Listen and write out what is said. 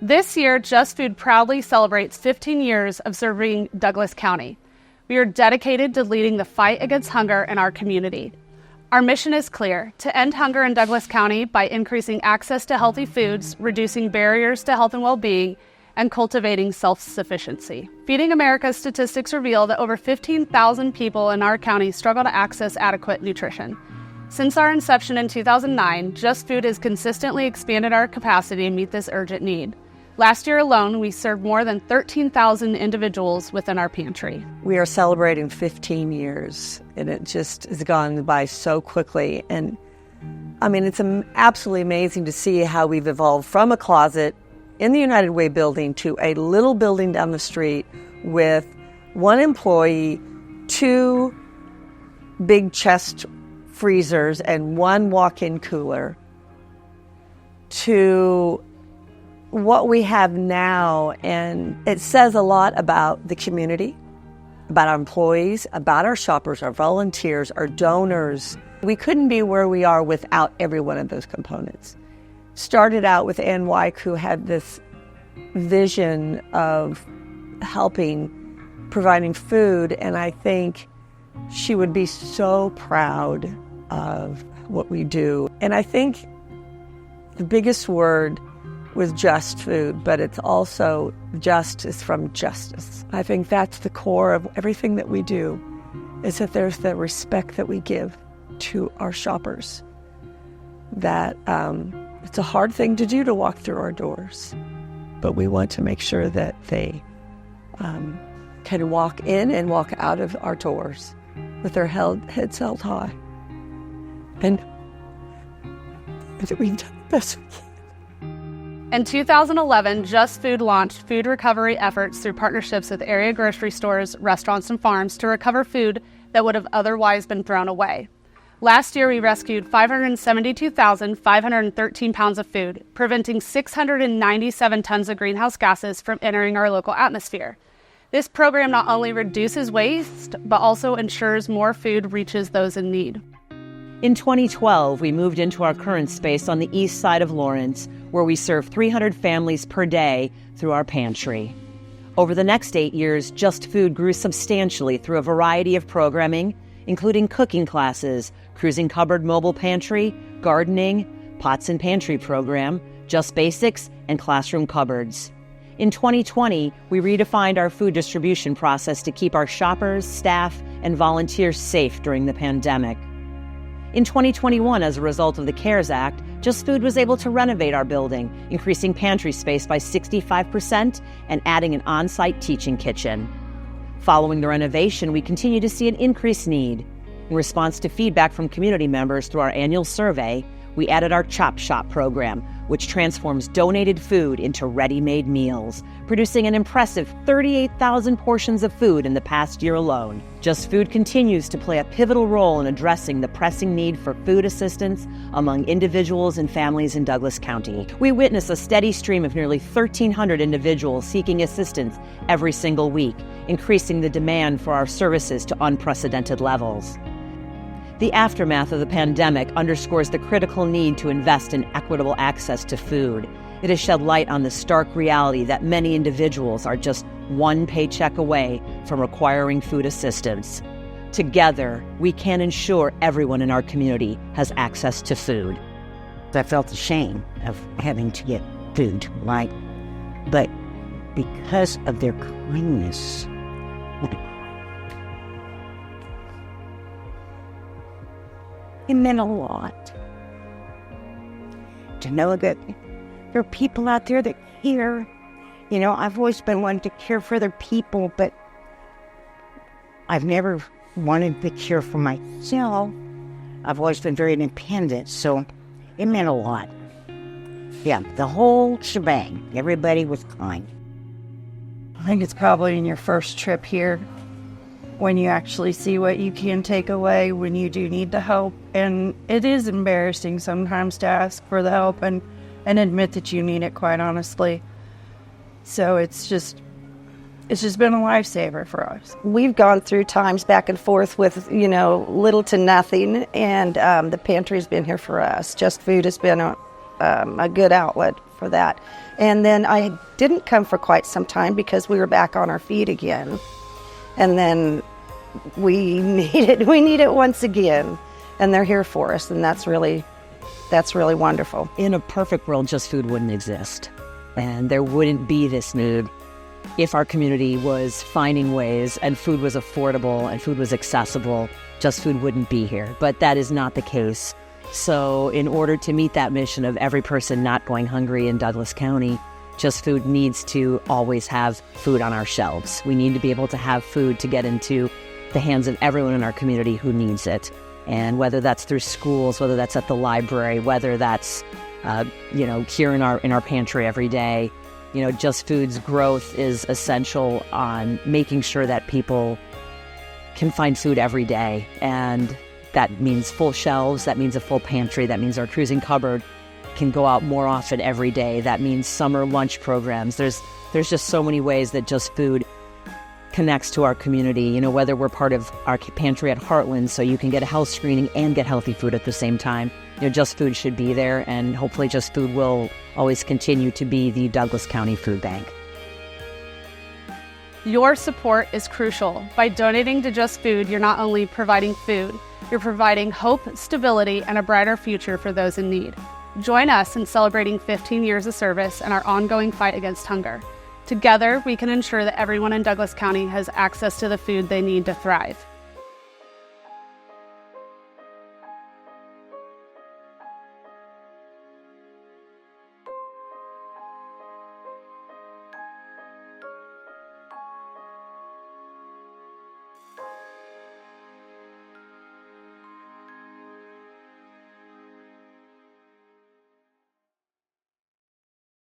This year, Just Food proudly celebrates 15 years of serving Douglas County. We are dedicated to leading the fight against hunger in our community. Our mission is clear: to end hunger in Douglas County by increasing access to healthy foods, reducing barriers to health and well-being, and cultivating self-sufficiency. Feeding America statistics reveal that over 15,000 people in our county struggle to access adequate nutrition. Since our inception in 2009, Just Food has consistently expanded our capacity to meet this urgent need. Last year alone, we served more than 13,000 individuals within our pantry. We are celebrating 15 years, and it just has gone by so quickly. And I mean, it's absolutely amazing to see how we've evolved from a closet in the United Way building to a little building down the street with one employee, 2 big chest freezers, and 1 walk-in cooler, to what we have now. And it says a lot about the community, about our employees, about our shoppers, our volunteers, our donors. We couldn't be where we are without every one of those components. Started out with Ann Wyke, who had this vision of helping, providing food, and I think she would be so proud of what we do. And I think the biggest word was just food, but it's also justice from justice. I think that's the core of everything that we do, is that there's the respect that we give to our shoppers. That it's a hard thing to do, to walk through our doors, but we want to make sure that they can walk in and walk out of our doors with their heads held high. And that we've done the best we can. In 2011, Just Food launched food recovery efforts through partnerships with area grocery stores, restaurants, and farms to recover food that would have otherwise been thrown away. Last year, we rescued 572,513 pounds of food, preventing 697 tons of greenhouse gases from entering our local atmosphere. This program not only reduces waste, but also ensures more food reaches those in need. In 2012, we moved into our current space on the east side of Lawrence, where we serve 300 families per day through our pantry. Over the next 8 years, Just Food grew substantially through a variety of programming, including cooking classes, cruising cupboard mobile pantry, gardening, pots and pantry program, Just Basics, and classroom cupboards. In 2020, we redefined our food distribution process to keep our shoppers, staff, and volunteers safe during the pandemic. In 2021, as a result of the CARES Act, Just Food was able to renovate our building, increasing pantry space by 65% and adding an on-site teaching kitchen. Following the renovation, we continue to see an increased need. In response to feedback from community members through our annual survey, we added our Chop Shop program, which transforms donated food into ready-made meals, producing an impressive 38,000 portions of food in the past year alone. Just Food continues to play a pivotal role in addressing the pressing need for food assistance among individuals and families in Douglas County. We witness a steady stream of nearly 1,300 individuals seeking assistance every single week, increasing the demand for our services to unprecedented levels. The aftermath of the pandemic underscores the critical need to invest in equitable access to food. It has shed light on the stark reality that many individuals are just one paycheck away from requiring food assistance. Together, we can ensure everyone in our community has access to food. I felt ashamed of having to get food, right? But because of their kindness, it meant a lot to know that there are people out there that care. You know, I've always been one to care for other people, but I've never wanted to care for myself. I've always been very independent, so it meant a lot. Yeah, the whole shebang. Everybody was kind. I think it's probably in your first trip here when you actually see what you can take away when you do need the help. And it is embarrassing sometimes to ask for the help and admit that you need it, quite honestly. So it's just been a lifesaver for us. We've gone through times back and forth with, little to nothing, and the pantry's been here for us. Just Food has been a good outlet for that. And then I didn't come for quite some time because we were back on our feet again. And then we need it once again. And they're here for us, and that's really wonderful. In a perfect world, Just Food wouldn't exist. And there wouldn't be this need if our community was finding ways and food was affordable and food was accessible. Just Food wouldn't be here. But that is not the case. So in order to meet that mission of every person not going hungry in Douglas County, Just Food needs to always have food on our shelves. We need to be able to have food to get into the hands of everyone in our community who needs it. And whether that's through schools, whether that's at the library, whether that's here in our pantry every day, Just Food's growth is essential on making sure that people can find food every day. And that means full shelves, that means a full pantry, that means our cruising cupboard can go out more often every day. That means summer lunch programs. There's just so many ways that Just Food connects to our community, whether we're part of our pantry at Heartland so you can get a health screening and get healthy food at the same time. Just Food should be there, and hopefully Just Food will always continue to be the Douglas County Food Bank. Your support is crucial. By donating to Just Food, you're not only providing food, you're providing hope, stability, and a brighter future for those in need. Join us in celebrating 15 years of service and our ongoing fight against hunger. Together, we can ensure that everyone in Douglas County has access to the food they need to thrive.